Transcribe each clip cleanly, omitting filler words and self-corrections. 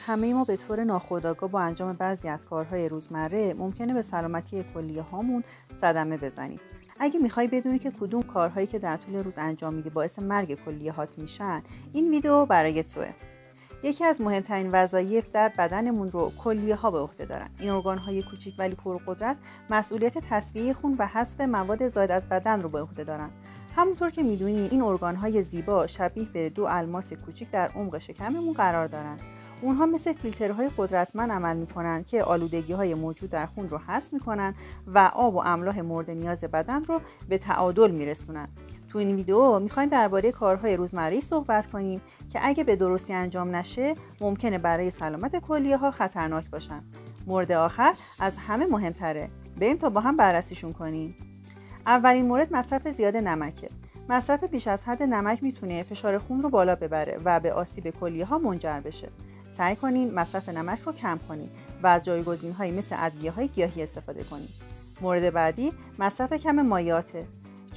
همه ما به طور ناخودآگاه با انجام بعضی از کارهای روزمره ممکنه به سلامتی کلیه هامون صدمه بزنیم. اگه میخوای بدونی که کدوم کارهایی که در طول روز انجام میدی باعث مرگ کلیه هات میشن، این ویدیو برای توه. یکی از مهمترین وظایف در بدنمون رو کلیه ها به عهده دارن. این ارگان های کوچیک ولی پرقدرت مسئولیت تصفیه خون و حذف مواد زائد از بدن رو به عهده دارن. همونطور که میدونی این ارگان های زیبا شبیه به 2 الماس کوچیک در عمق شکممون قرار دارن. اونها مثل فیلترهای قدرتمند عمل میکنن که آلودگی‌های موجود در خون رو حذف میکنن و آب و املاح مورد نیاز بدن رو به تعادل میرسونن. تو این ویدیو میخوایم درباره کارهای روزمره‌ای صحبت کنیم که اگه به درستی انجام نشه ممکنه برای سلامت کلیه ها خطرناک باشن. مورد آخر از همه مهمتره. بریم تا با هم بررسیشون کنیم. اولین مورد مصرف زیاد نمکه. مصرف بیش از حد نمک میتونه فشار خون رو بالا ببره و به آسیب کلیه ها منجر بشه. سعی کنین مصرف نمک رو کم کنین و از جایگزین‌هایی مثل ادویه‌های گیاهی استفاده کنین. مورد بعدی مصرف کم مایعاته.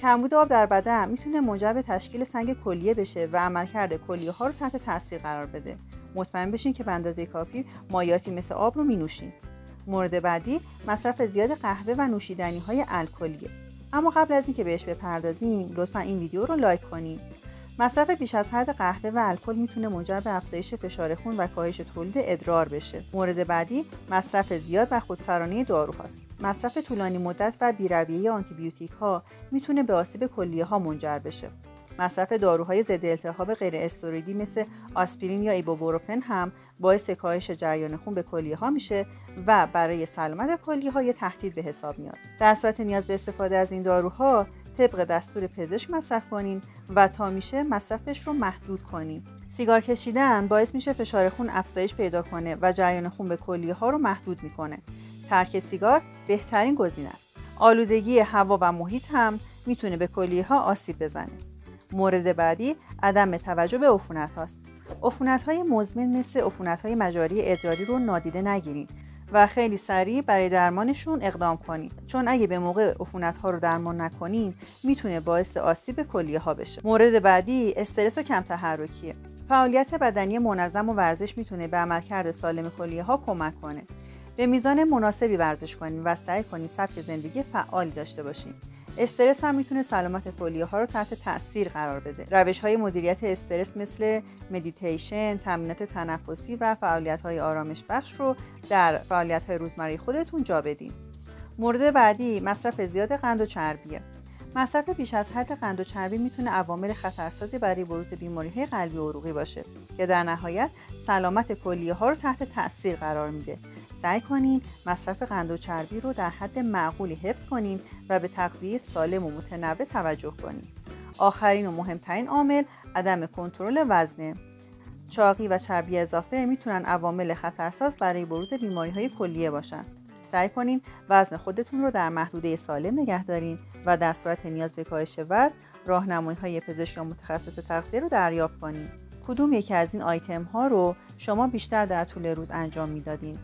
کمبود آب در بدن میتونه منجر به تشکیل سنگ کلیه بشه و عملکرد کلیه ها رو تحت تاثیر قرار بده. مطمئن بشین که به اندازه کافی مایعاتی مثل آب رو مینوشین. مورد بعدی مصرف زیاد قهوه و نوشیدنی‌های الکلیه. اما قبل از اینکه بهش بپردازیم لطفاً این ویدیو رو لایک کنید. مصرف بیش از حد قهوه و الکل میتونه منجر به افزایش فشار خون و کاهش تولید ادرار بشه. مورد بعدی مصرف زیاد و خودسرانه داروهاست. مصرف طولانی مدت و بی‌رویه آنتی بیوتیک ها میتونه به آسیب کلیه ها منجر بشه. مصرف داروهای ضد التهاب غیر استروئیدی مثل آسپرین یا ایبوپروفن هم باعث کاهش جریان خون به کلیه ها میشه و برای سلامت کلیه ها یه تهدید به حساب میاد. در صورت نیاز به استفاده از این داروها طبق دستور پزشک مصرف کنین و تا میشه مصرفش رو محدود کنین. سیگار کشیدن باعث میشه فشار خون افزایش پیدا کنه و جریان خون به کلیه ها رو محدود میکنه. ترک سیگار بهترین گزینه است. آلودگی هوا و محیط هم میتونه به کلیه ها آسیب بزنه. مورد بعدی عدم توجه به عفونت هاست. عفونت های مزمن مثل عفونت های مجاری ادراری رو نادیده نگیرید و خیلی سریع برای درمانشون اقدام کنید، چون اگه به موقع عفونت ها رو درمان نکنین میتونه باعث آسیب کلیه ها بشه. مورد بعدی استرس و کم تحرکیه. فعالیت بدنی منظم و ورزش میتونه به عملکرد سالم کلیه ها کمک کنه. به میزان مناسبی ورزش کنین و سعی کنین سبک زندگی فعالی داشته باشین. استرس هم میتونه سلامت کلیه ها رو تحت تاثیر قرار بده. روش های مدیریت استرس مثل مدیتیشن، تمرینات تنفسی و فعالیت های آرامش بخش رو در فعالیت های روزمره خودتون جا بدین. مورد بعدی مصرف زیاد قند و چربیه. مصرف بیش از حد قند و چربی میتونه عوامل خطرسازی برای بروز بیماری‌های قلبی و عروقی باشه که در نهایت سلامت کلیه ها رو تحت تاثیر قرار میده. سعی کنین مصرف قند و چربی رو در حد معقولی حفظ کنین و به تغذیه سالم و متنوع توجه کنین. آخرین و مهمترین عامل عدم کنترل وزنه. چاقی و چربی اضافه میتونن عوامل خطرساز برای بروز بیماری‌های کلیه باشن. سعی کنین وزن خودتون رو در محدوده سالم نگه دارین و در صورت نیاز به کاهش وزن راهنمایی‌های پزشک یا متخصص تغذیه رو دریافت کنین. کدوم یکی از این آیتم ها رو شما بیشتر در طول روز انجام میدادین؟